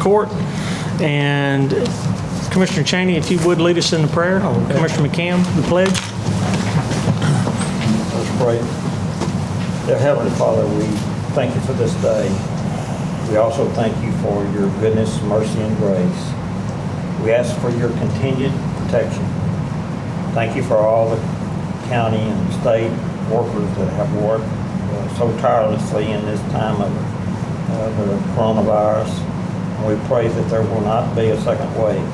Court. And Commissioner Chaney, if you would lead us in the prayer. Okay. Commissioner McCann, the pledge. Let's pray. Dear Heavenly Father, we thank you for this day. We also thank you for your goodness, mercy, and grace. We ask for your continued protection. Thank you for all the county and state workers that have worked so tirelessly in this time of the coronavirus. And we pray that there will not be a second wave.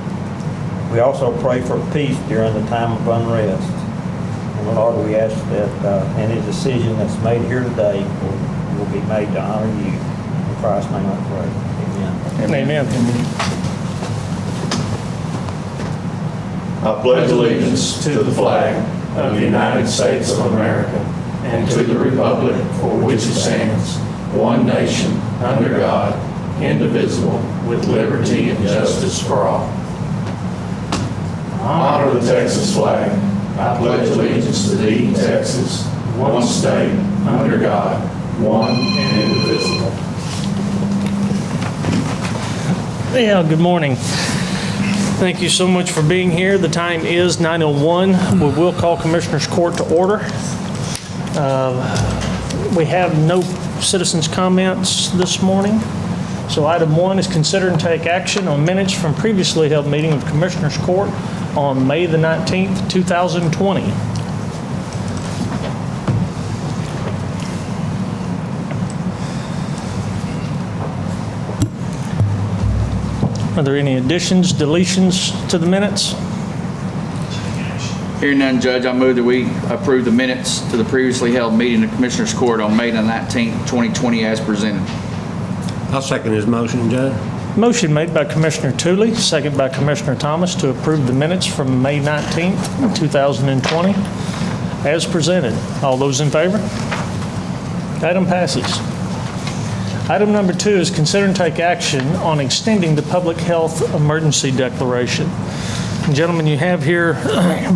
We also pray for peace during the time of unrest. And Lord, we ask that any decision that's made here today will be made to honor you. In Christ's name I pray. Amen. Amen. I pledge allegiance to the flag of the United States of America and to the republic for which it stands, one nation, under God, indivisible, with liberty and justice for all. Honor the Texas flag. I pledge allegiance to thee, Texas, one state, under God, one and indivisible. Yeah, good morning. Thank you so much for being here. The time is 9:01. We will call Commissioners Court to order. We have no citizens' comments this morning. So item 1 is consider and take action on minutes from previously held meeting of Commissioners Court on May the 19th, 2020. Are there any additions, deletions to the minutes? Hearing none, Judge, I move that we approve the minutes to the previously held meeting of Commissioners Court on May the 19th, 2020 as presented. I'll second his motion, Judge. Motion made by Commissioner Tooley, second by Commissioner Thomas to approve the minutes from May 19th, 2020 as presented. All those in favor? Item passes. Item number 2 is consider and take action on extending the public health emergency declaration. Gentlemen, you have here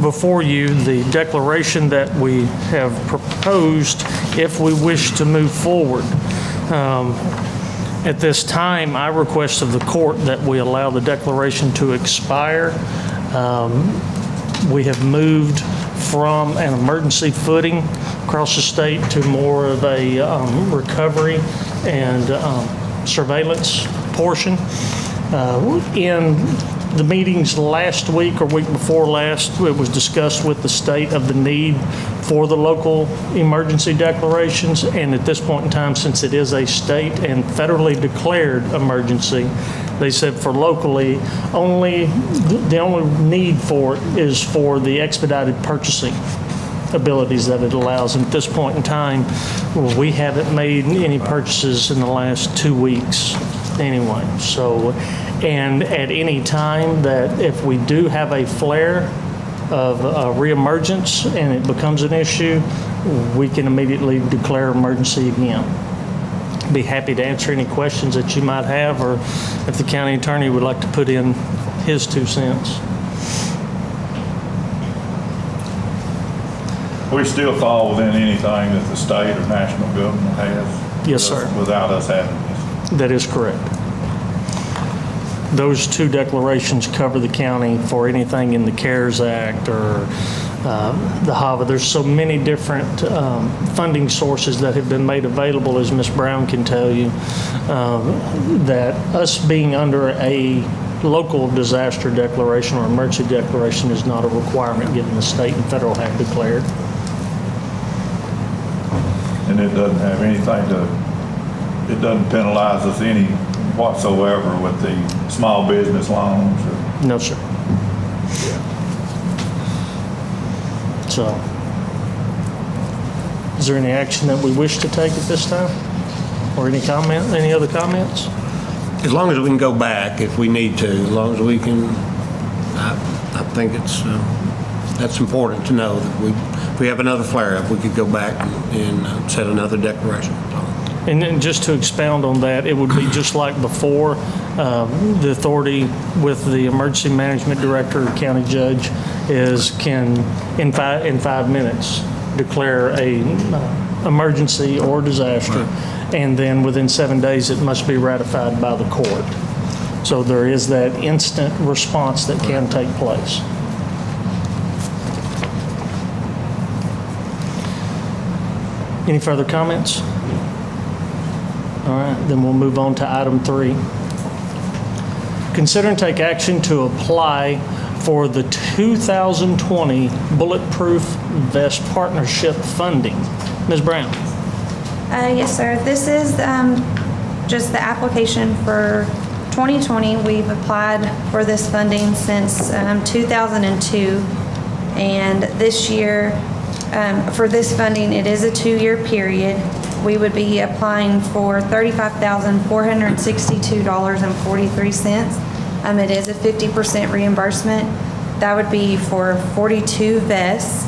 before you the declaration that we have proposed if we wish to move forward. At this time, I request of the court that we allow the declaration to expire. We have moved from an emergency footing across the state to more of a recovery and surveillance portion. In the meetings last week or week before last, it was discussed with the state of the need for the local emergency declarations. And at this point in time, since it is a state and federally declared emergency, they said for locally, the only need for it is for the expedited purchasing abilities that it allows. And at this point in time, we haven't made any purchases in the last 2 weeks anyway. So, and at any time that if we do have a flare of reemergence and it becomes an issue, we can immediately declare emergency again. Be happy to answer any questions that you might have, or if the county attorney would like to put in his 2 cents. We still fall within anything that the state or national government has. Yes, sir. Without us having this. That is correct. Those 2 declarations cover the county for anything in the CARES Act or the HAVA. There's so many different funding sources that have been made available, as Ms. Brown can tell you, that us being under a local disaster declaration or emergency declaration is not a requirement given the state and federal have declared. And it doesn't have anything it doesn't penalize us any whatsoever with the small business loans. No, sir. So, is there any action that we wish to take at this time? Or any other comments? As long as we can go back if we need to, as long as we can, I think that's important to know that if we have another flare-up, we could go back and set another declaration. And then just to expound on that, it would be just like before, the authority with the emergency management director or county judge can, in 5 minutes, declare a emergency or disaster. Right. And then within 7 days, it must be ratified by the court. So there is that instant response that can take place. Any further comments? All right, then we'll move on to item 3. Consider and take action to apply for the 2020 Bulletproof Vest Partnership funding. Ms. Brown? Yes, sir. This is just the application for 2020. We've applied for this funding since 2002. And this year, for this funding, it is a 2-year period. We would be applying for $35,462.43. It is a 50% reimbursement. That would be for 42 vests.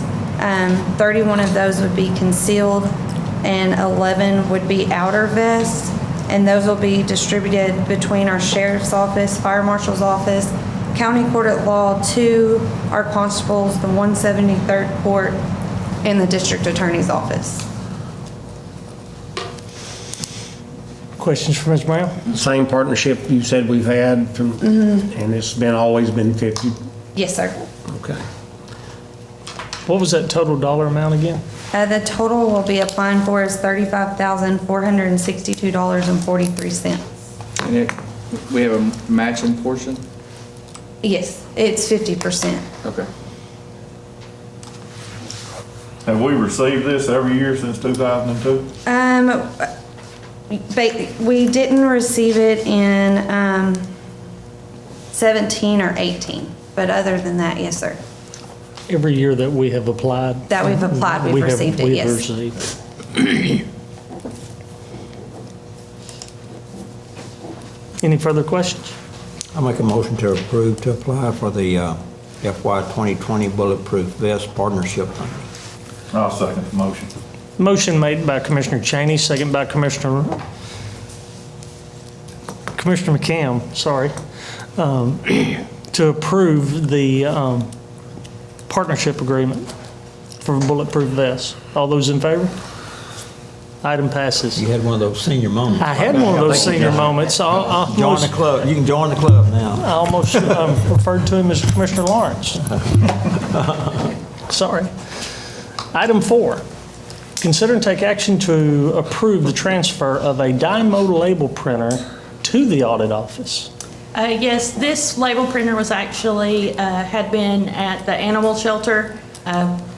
31 of those would be concealed and 11 would be outer vests. And those will be distributed between our sheriff's office, fire marshal's office, county court at law 2, our constables, the 173rd court, and the district attorney's office. Questions for Ms. Brown? Same partnership you said we've had from, and it's always been 50? Yes, sir. Okay. What was that total dollar amount again? The total we'll be applying for is $35,462.43. And we have a matching portion? Yes, it's 50%. Okay. Have we received this every year since 2002? We didn't receive it in 17 or 18, but other than that, yes, sir. Every year that we have applied? That we've applied, we've received it, yes. We've received it. Any further questions? I make a motion to approve to apply for the FY 2020 Bulletproof Vest Partnership Funding. I'll second the motion. Motion made by Commissioner Chaney, second by Commissioner McCam, sorry, to approve the partnership agreement for bulletproof vests. All those in favor? Item passes. You had one of those senior moments. I had one of those senior moments. Join the club. You can join the club now. I almost referred to him as Commissioner Lawrence. Sorry. Item 4, consider and take action to approve the transfer of a Dymo label printer to the audit office. Yes, this label printer was actually, had been at the animal shelter.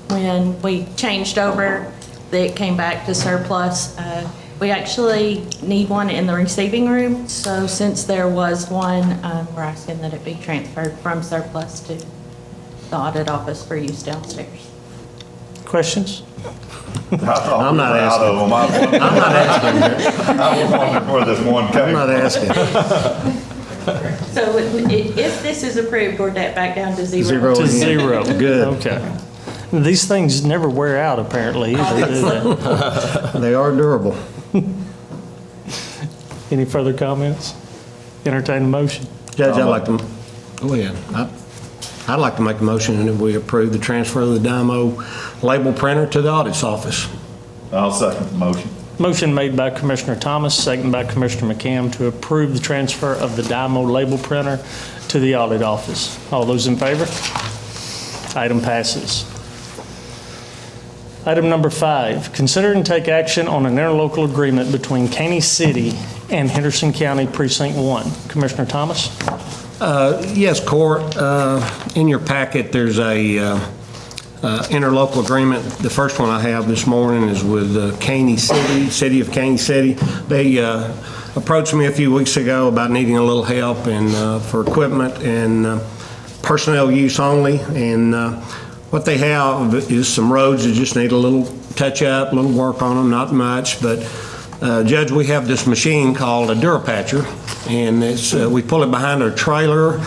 When we changed over, it came back to surplus. We actually need one in the receiving room, so since there was one, we're asking that it be transferred from surplus to the audit office for use downstairs. Questions? I'm not asking. I'm not asking. I was wondering where this one came I'm not asking. So if this is approved, we're back down to zero. Zero. To zero. Good. Okay. These things never wear out, apparently, either, do they? They are durable. Any further comments? Entertain a motion. Judge, I'd like to, go ahead. I'd like to make a motion that we approve the transfer of the Dymo label printer to the audit's office. I'll second the motion. Motion made by Commissioner Thomas, second by Commissioner McCam to approve the transfer of the Dymo label printer to the audit office. All those in favor? Item passes. Item number 5, consider and take action on an interlocal agreement between Caney City and Henderson County Precinct 1. Commissioner Thomas? Yes, Court. In your packet, there's a interlocal agreement. The first one I have this morning is with Caney City, City of Caney City. They approached me a few weeks ago about needing a little help and for equipment and personnel use only. And what they have is some roads that just need a little touch-up, a little work on them, not much. But Judge, we have this machine called a Durapatcher, and it's we pull it behind our trailer,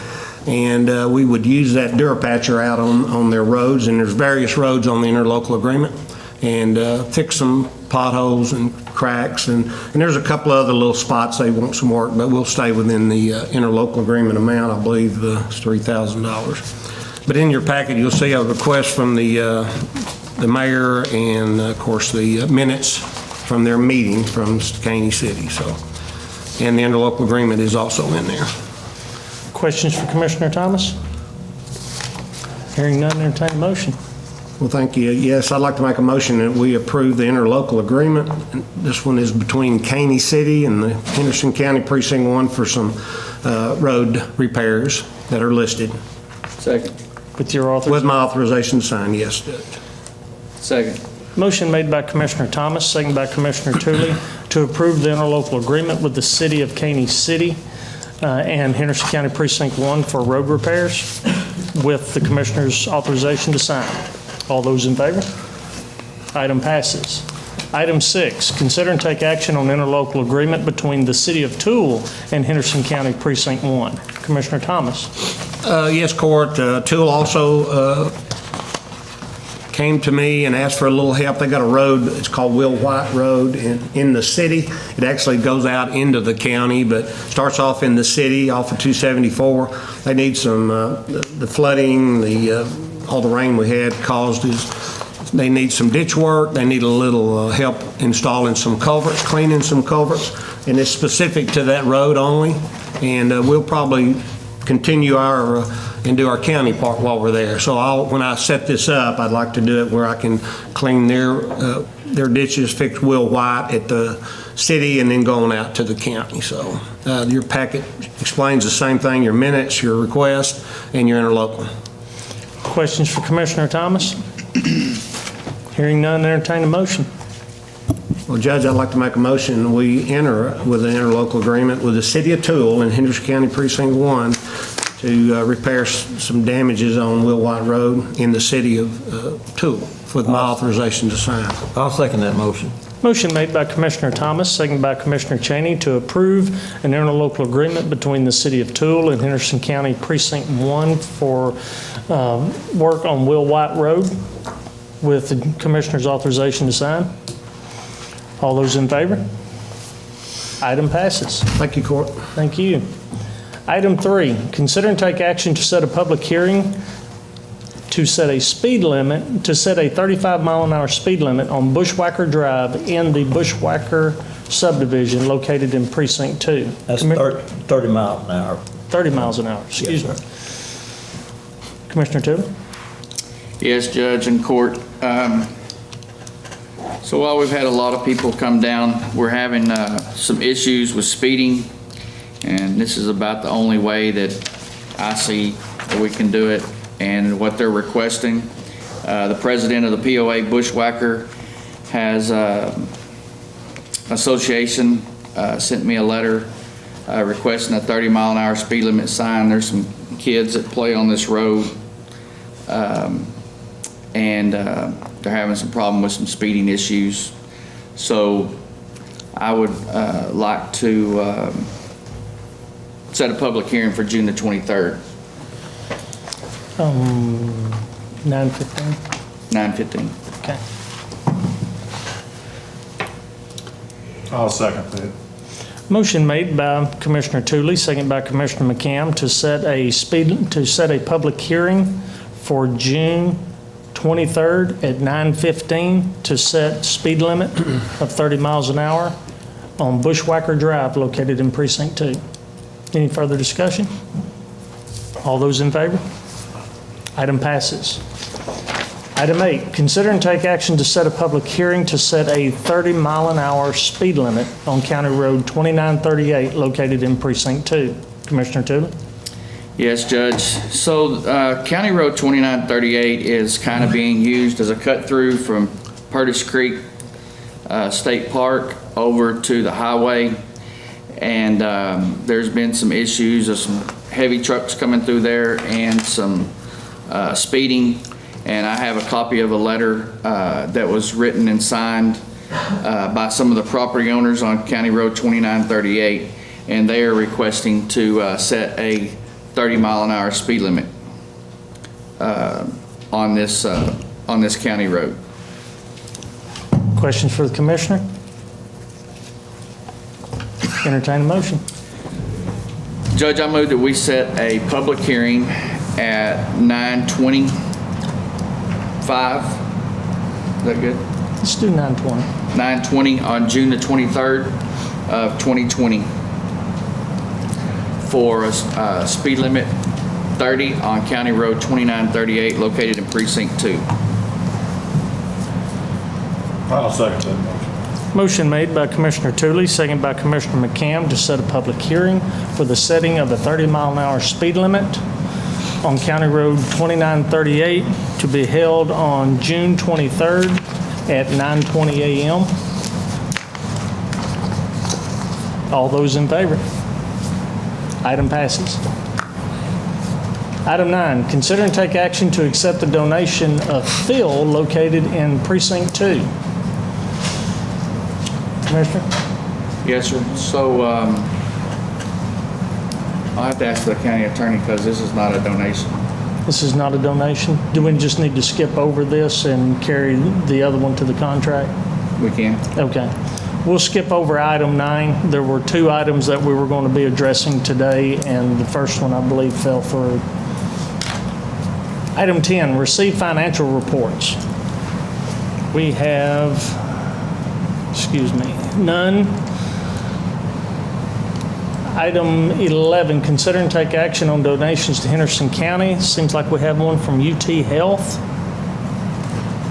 and we would use that Durapatcher out on their roads, and there's various roads on the interlocal agreement, and fix some potholes and cracks, and there's a couple other little spots they want some work, but we'll stay within the interlocal agreement amount. I believe it's $3,000. But in your packet, you'll see a request from the mayor and, of course, the minutes from their meeting from Caney City. So, and the interlocal agreement is also in there. Questions for Commissioner Thomas? Hearing none, entertain a motion. Well, thank you. Yes, I'd like to make a motion that we approve the interlocal agreement. This one is between Caney City and the Henderson County Precinct 1 for some road repairs that are listed. Second. With your With authorization. my authorization signed, yes, Judge. Second. Motion made by Commissioner Thomas, second by Commissioner Tooley, to approve the interlocal agreement with the City of Caney City and Henderson County Precinct 1 for road repairs with the Commissioner's authorization to sign. All those in favor? Item passes. Item 6, consider and take action on interlocal agreement between the City of Toole and Henderson County Precinct 1. Commissioner Thomas. Yes, Court. Toole also came to me and asked for a little help. They got a road, it's called Will White Road in the city. It actually goes out into the county, but starts off in the city, off of 274. They need some, the flooding, all the rain we had caused they need some ditch work. They need a little help installing some culverts, cleaning some culverts, and it's specific to that road only. And we'll probably continue and do our county part while we're there. So when I set this up, I'd like to do it where I can clean their ditches, fix Will White at the city, and then going out to the county. So your packet explains the same thing, your minutes, your request, and your interlocal. Questions for Commissioner Thomas? Hearing none, entertain a motion. Well, Judge, I'd like to make a motion. We enter with an interlocal agreement with the City of Toole and Henderson County Precinct 1 to repair some damages on Will White Road in the city of Toole with my authorization to sign. I'll second that motion. Motion made by Commissioner Thomas, second by Commissioner Cheney to approve an interlocal agreement between the City of Toole and Henderson County Precinct 1 for work on Will White Road with the Commissioner's authorization to sign. All those in favor? Item passes. Thank you, Court. Thank you. Item 3, consider and take action to set a public hearing to set a 35-mile-an-hour speed limit on Bushwhacker Drive in the Bushwhacker subdivision located in Precinct 2. That's 30 miles an hour. 30 miles an hour, excuse me. Commissioner Tootle? Yes, Judge and Court. So while we've had a lot of people come down, we're having some issues with speeding, and this is about the only way that I see that we can do it and what they're requesting. The president of the POA Bushwhacker has association sent me a letter requesting a 30-mile-an-hour speed limit sign. There's some kids that play on this road, and they're having some problem with some speeding issues. So I would like to set a public hearing for June the 23rd. 9:15. 9:15. Okay. I'll second that. Motion made by Commissioner Tooley, second by Commissioner McCam to set a public hearing for June 23rd at 9:15 to set speed limit of 30 miles an hour on Bushwhacker Drive located in Precinct 2. Any further discussion? All those in favor? Item passes. Item 8, consider and take action to set a public hearing to set a 30-mile-an-hour speed limit on County Road 2938 located in Precinct 2. Commissioner Tootle? Yes, Judge. So County Road 2938 is kind of being used as a cut-through from Purtis Creek State Park over to the highway. And there's been some issues of some heavy trucks coming through there and some speeding. And I have a copy of a letter that was written and signed by some of the property owners on County Road 2938. And they are requesting to set a 30-mile-an-hour speed limit on this county road. Questions for the Commissioner? Entertain a motion. Judge, I move that we set a public hearing at 9:25. Is that good? Let's do 9:20. 9:20 on June the 23rd of 2020 for a speed limit 30 on County Road 2938 located in Precinct 2. I'll second that motion. Motion made by Commissioner Tooley, second by Commissioner McCam to set a public hearing for the setting of a 30-mile-an-hour speed limit on County Road 2938 to be held on June 23rd at 9:20 a.m. All those in favor? Item passes. Item 9, consider and take action to accept the donation of fill located in Precinct 2. Commissioner? Yes, sir. So I'll have to ask the county attorney because this is not a donation. This is not a donation? Do we just need to skip over this and carry the other one to the contract? We can. Okay. We'll skip over item 9. There were 2 items that we were going to be addressing today, and the first one, I believe, fell through. Item 10, receive financial reports. We have, none. Item 11, consider and take action on donations to Henderson County. Seems like we have one from UT Health.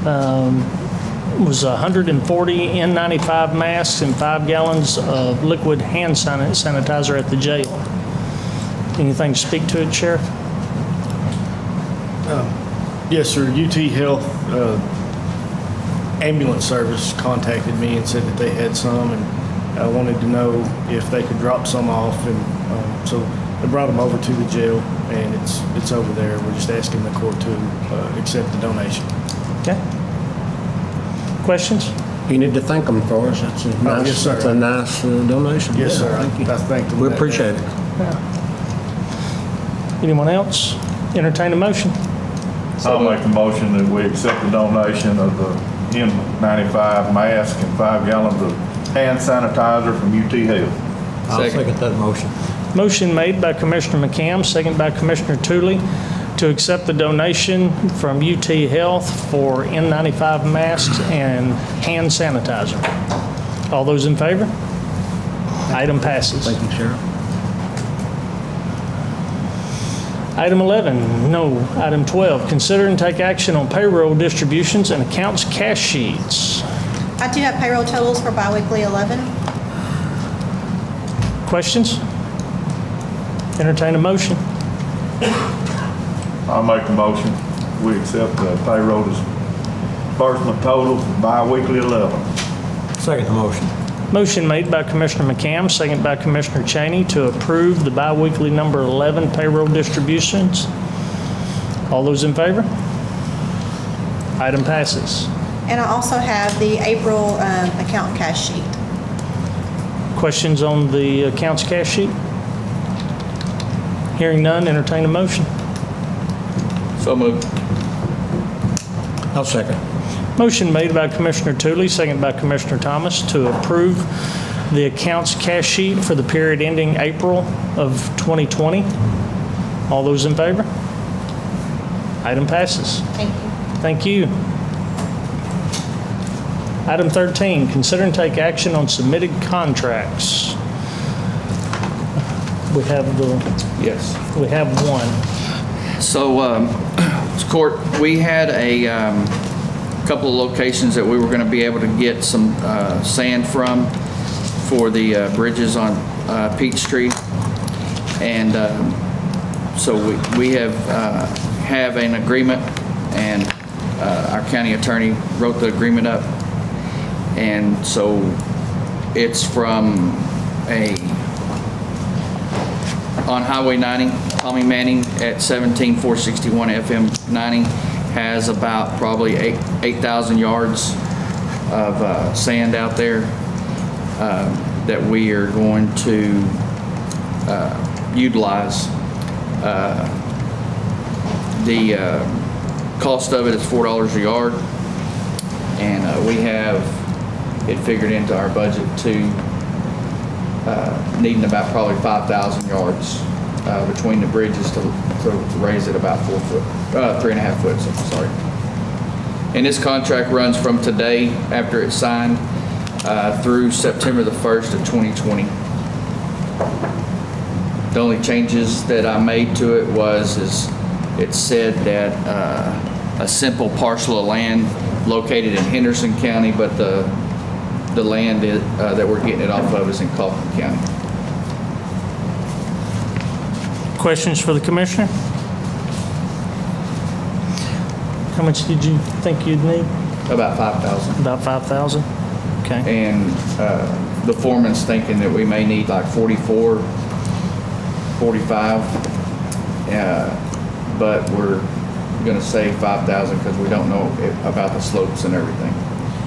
It was 140 N95 masks and 5 gallons of liquid hand sanitizer at the jail. Anything to speak to it, Sheriff? Yes, sir. UT Health ambulance service contacted me and said that they had some, and I wanted to know if they could drop some off, and so they brought them over to the jail, and it's over there. We're just asking the court to accept the donation. Okay. Questions? You need to thank them for us. That's a nice, yes, sir. that's a nice donation. Yes, Yeah, sir. Thank you. I thank them. We for that. appreciate it. Anyone else? Entertain a motion. I'll make a motion that we accept the donation of the N95 mask and 5 gallons of hand sanitizer from UT Health. I'll Second. second that motion. Motion made by Commissioner McCam, second by Commissioner Tooley to accept the donation from UT Health for N95 masks and hand sanitizer. All those in favor? Item passes. Thank you, Sheriff. Item 11, no. Item 12, consider and take action on payroll distributions and accounts cash sheets. I do have payroll totals for biweekly 11. Questions? Entertain a motion. I'll make a motion. We accept the payroll disbursement total for bi-weekly 11. Second the motion. Motion made by Commissioner McCam, second by Commissioner Cheney to approve the biweekly number 11 payroll distributions. All those in favor? Item passes. And I also have the April account cash sheet. Questions on the accounts cash sheet? Hearing none, entertain a motion. So moved. I'll second. Motion made by Commissioner Tooley, second by Commissioner Thomas to approve the accounts cash sheet for the period ending April of 2020. All those in favor? Item passes. Thank you. Thank you. Item 13, consider and take action on submitted contracts. We have one. So, court, we had a couple of locations that we were going to be able to get some sand from for the bridges on Peachtree. And so we have an agreement, and our county attorney wrote the agreement up. And so it's from on Highway 90, Tommy Manning at 17461 FM 90 has about probably 8,000 yards of sand out there that we are going to utilize. The cost of it is $4 a yard, and we have it figured into our budget to needing about probably 5,000 yards between the bridges to raise it about 3.5 foot, sorry. And this contract runs from today, after it's signed, through September the 1st of 2020. The only changes that I made to it is it said that a simple parcel of land located in Henderson County, but the land that we're getting it off of is in Kaufman County. Questions for the commissioner? How much did you think you'd need? About 5,000. About 5,000? Okay. And the foreman's thinking that we may need like 44, 45, but we're gonna save 5,000 because we don't know about the slopes and everything.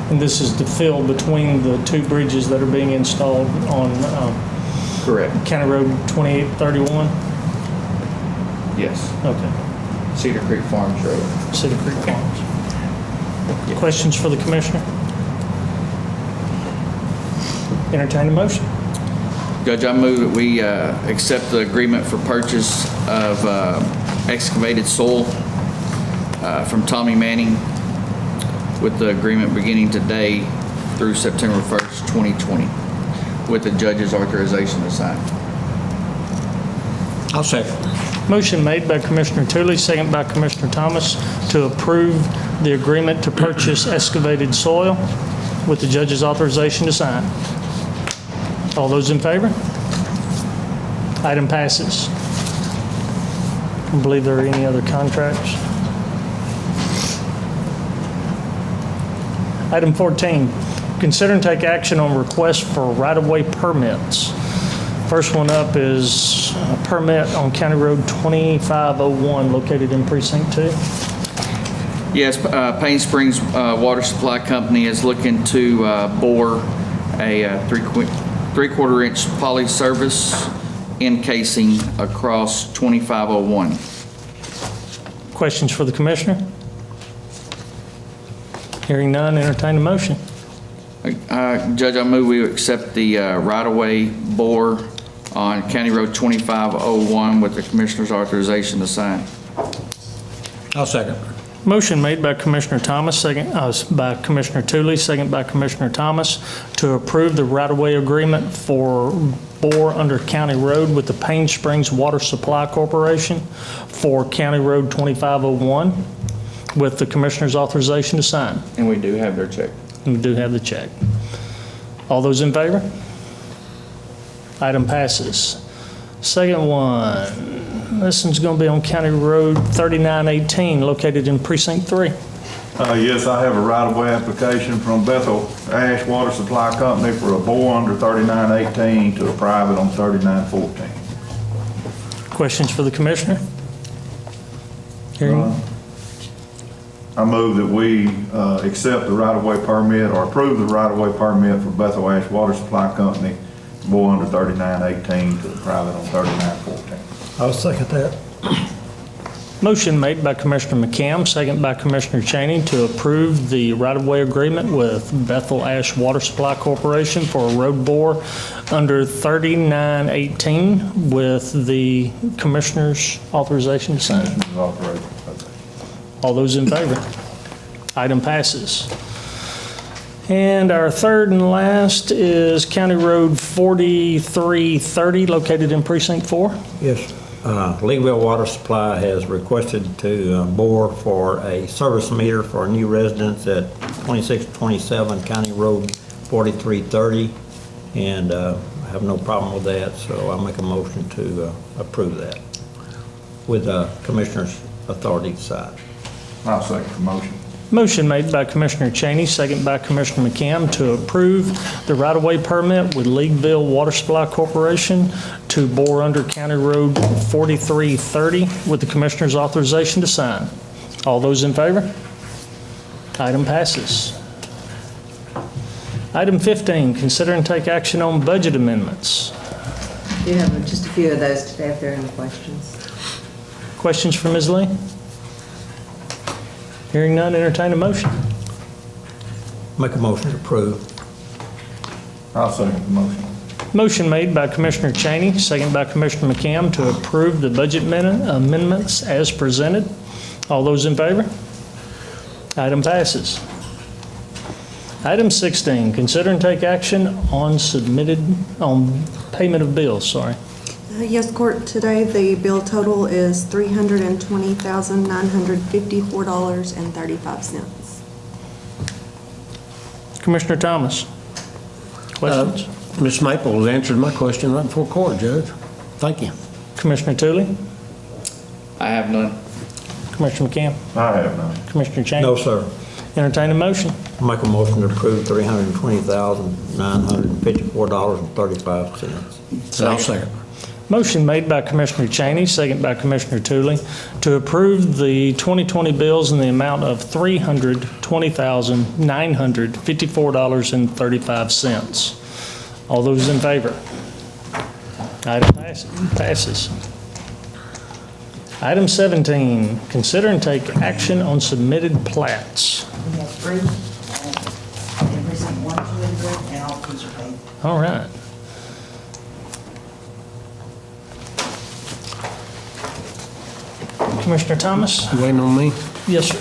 And this is to fill between the two bridges that are being installed on Correct. County Road 2831? Yes. Okay. Cedar Creek Farms Road. Cedar Creek Farms. Questions for the commissioner? Entertain a motion. Judge, I move that we accept the agreement for purchase of excavated soil from Tommy Manning with the agreement beginning today through September 1st, 2020, with the judge's authorization to sign. I'll second. Motion made by Commissioner Tooley, second by Commissioner Thomas, to approve the agreement to purchase excavated soil with the judge's authorization to sign. All those in favor? Item passes. I don't believe there are any other contracts. Item 14, consider and take action on requests for right-of-way permits. First one up is a permit on County Road 2501 located in Precinct 2. Yes, Payne Springs Water Supply Company is looking to bore a 3/4 inch poly service encasing across 2501. Questions for the commissioner? Hearing none, entertain a motion. Judge, I move we accept the right-of-way bore on County Road 2501 with the commissioner's authorization to sign. I'll second. Motion made by Commissioner Thomas, second by Commissioner Tooley, second by Commissioner Thomas, to approve the right-of-way agreement for bore under County Road with the Payne Springs Water Supply Corporation for County Road 2501 with the commissioner's authorization to sign. And we do have their check. And we do have the check. All those in favor? Item passes. Second one, this one's going to be on County Road 3918, located in Precinct 3. Yes, I have a right-of-way application from Bethel Ash Water Supply Company for a bore under 3918 to a private on 3914. Questions for the commissioner? Hearing. I move that we accept the right-of-way permit or approve the right-of-way permit for Bethel Ash Water Supply Company, bore under 3918 to the private on 3914. I'll second that. Motion made by Commissioner McCam, second by Commissioner Chaney, to approve the right-of-way agreement with Bethel Ash Water Supply Corporation for a road bore under 3918 with the commissioner's authorization to sign. All those in favor? Item passes. And our third and last is County Road 4330, located in Precinct 4. Yes. Leeville Water Supply has requested to bore for a service meter for new residents at 2627 County Road 4330, and I have no problem with that, so I'll make a motion to approve that with Commissioner's authority to sign. I'll second the motion. Motion made by Commissioner Chaney, second by Commissioner McCam, to approve the right-of-way permit with Leagueville Water Supply Corporation to bore under County Road 4330 with the commissioner's authorization to sign. All those in favor? Item passes. Item 15, consider and take action on budget amendments. Do you have just a few of those today if there are any questions? Questions for Ms. Lee? Hearing none, entertain a motion. Make a motion to approve. I'll second the motion. Motion made by Commissioner Chaney, second by Commissioner McCam, to approve the budget amendments as presented. All those in favor? Item passes. Item 16, consider and take action on payment of bills, sorry. Yes, court, today the bill total is $320,954.35. Commissioner Thomas? Questions? Ms. Maples answered my question right before court, Judge. Thank you. Commissioner Tooley? I have none. Commissioner McCann? I have none. Commissioner Chambers? No, sir. Entertain a motion. Make a motion to approve $320,954.35. I'll second. Motion made by Commissioner Chaney, second by Commissioner Tooley, to approve the 2020 bills in the amount of $320,954.35. All those in favor? Item passes. Item 17, consider and take action on submitted plats. We have 3, and precinct 1, 2, and 3, and all fees are paid. All right. Commissioner Thomas? You waiting on me? Yes, sir.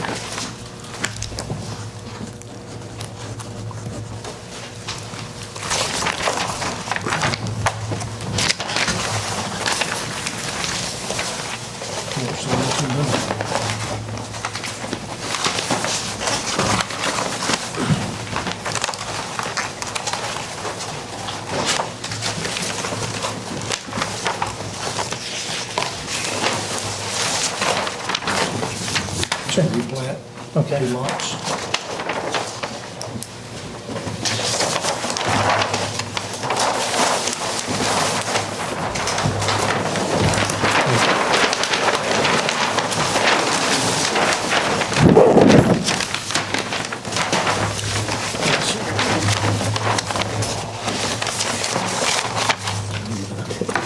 Replat. Okay. Lots.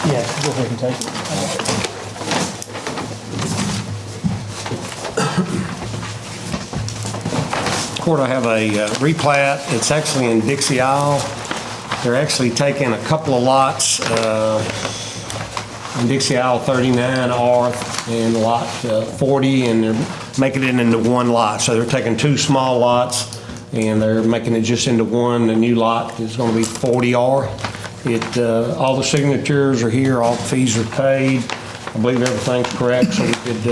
Yeah, go ahead and take it. Court, I have a replat. It's actually in Dixie Isle. They're actually taking a couple of lots in Dixie Isle 39R and lot 40, and they're making it into one lot. So they're taking 2 small lots, and they're making it just into one. The new lot is going to be 40R. All the signatures are here, all the fees are paid. I believe everything's correct, so we could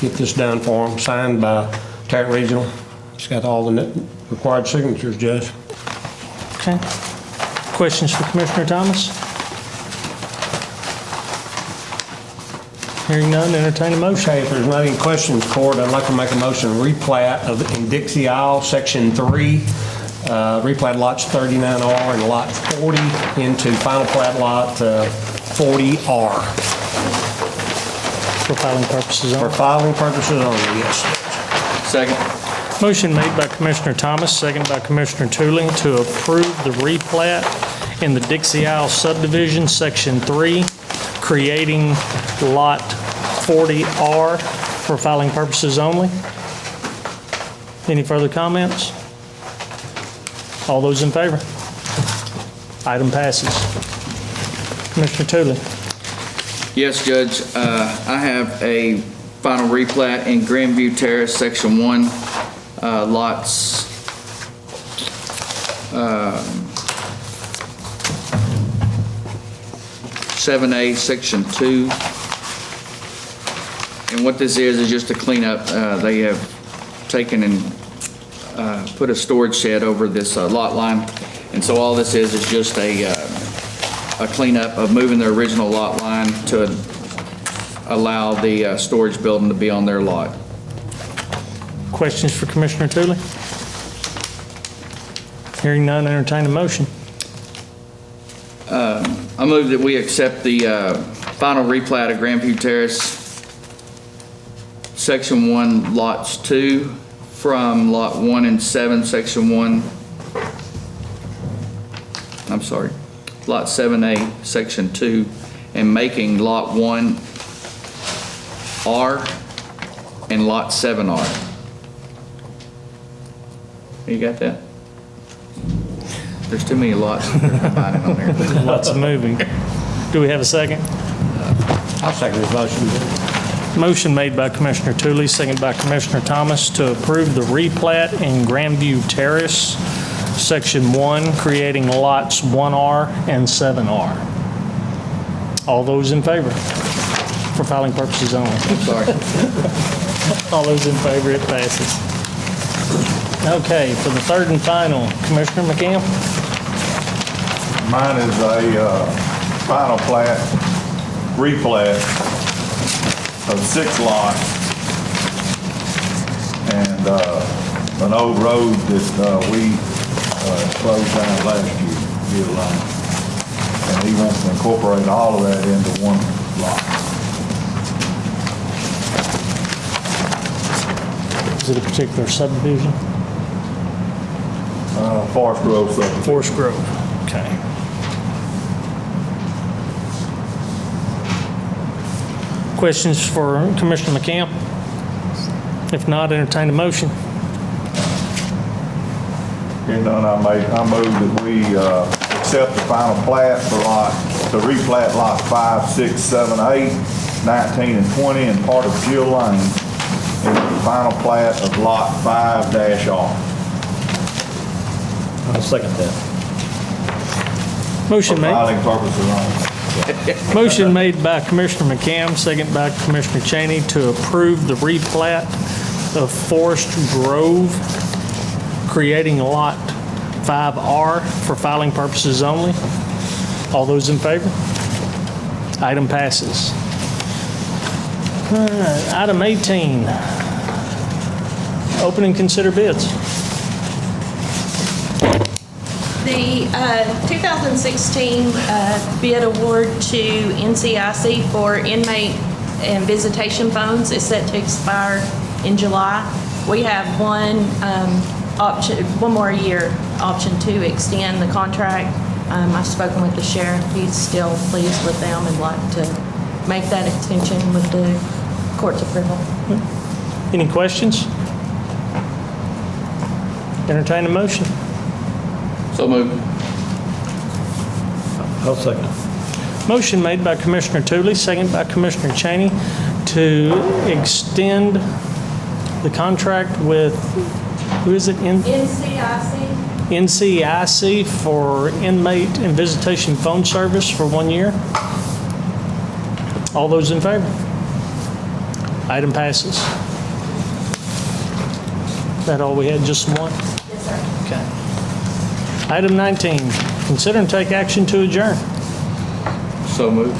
get this done for them, signed by Tarrant Regional. It's got all the required signatures, Judge. Okay. Questions for Commissioner Thomas? Hearing none, entertain a motion. Okay, if there's not any questions, Court, I'd like to make a motion to replat in Dixie Isle, Section 3, replat lots 39R and lot 40 into final plat lot 40R. For filing purposes For only. filing purposes only, yes. Second. Motion made by Commissioner Thomas, second by Commissioner Tooling, to approve the replat in the Dixie Isle subdivision, Section 3, creating Lot 40R for filing purposes only. Any further comments? All those in favor? Item passes. Commissioner Tooling. Yes, Judge. I have a final replat in Grandview Terrace, Section 1, lots 7A, Section 2. And what this is just a cleanup. They have taken and put a storage shed over this lot line. And so all this is just a cleanup of moving the original lot line to allow the storage building to be on their lot. Questions for Commissioner Tooling? Hearing none, entertain a motion. I move that we accept the final replat of Grandview Terrace, Section 1, Lots 2, from Lot 1 and 7, Section 1. I'm sorry, Lot 7A, Section 2, and making Lot 1 R and Lot 7R. You got that? There's too many lots that they're combining on there. Lots of moving. Do we have a second? I'll second this motion. Motion made by Commissioner Tooley, second by Commissioner Thomas, to approve the replat in Grandview Terrace, Section 1, creating lots 1R and 7R. All those in favor? For filing purposes only. Sorry. All those in favor, it passes. Okay, for the third and final, Commissioner McCamp. Mine is a final plat, replat of 6 lots and an old road that we closed down last year, and he wants to incorporate all of that into one lot. Is it a particular subdivision? Forest Grove subdivision. Forest Grove, okay. Questions for Commissioner McCamp? If not, entertain a motion. Hearing none, I move that we accept the final plat for to replat lots 5, 6, 7, 8, 19, and 20, and part of Jill Lane into the final plat of lot 5-R. I'll second that. Motion For made. filing purposes only. Motion made by Commissioner McCamp, second by Commissioner Cheney to approve the replat of Forest Grove, creating Lot 5R for filing purposes only. All those in favor? Item passes. All right, item 18. Open and consider bids. The 2016 bid award to NCIC for inmate and visitation phones is set to expire in July. We have one more year option to extend the contract. I've spoken with the sheriff. He's still pleased with them and like to make that extension with the court's approval. Any questions? Entertain a motion. So moved. I'll second. Motion made by Commissioner Tooley, second by Commissioner Cheney to extend the contract with, who is it? NCIC for inmate and visitation phone service for 1 year. All those in favor? Item passes. Is that all we had, just one? Yes, sir. Okay. Item 19, consider and take action to adjourn. So moved.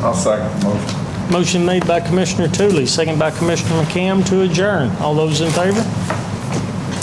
I'll second the motion. Motion made by Commissioner Tooley, second by Commissioner McCamp to adjourn. All those in favor?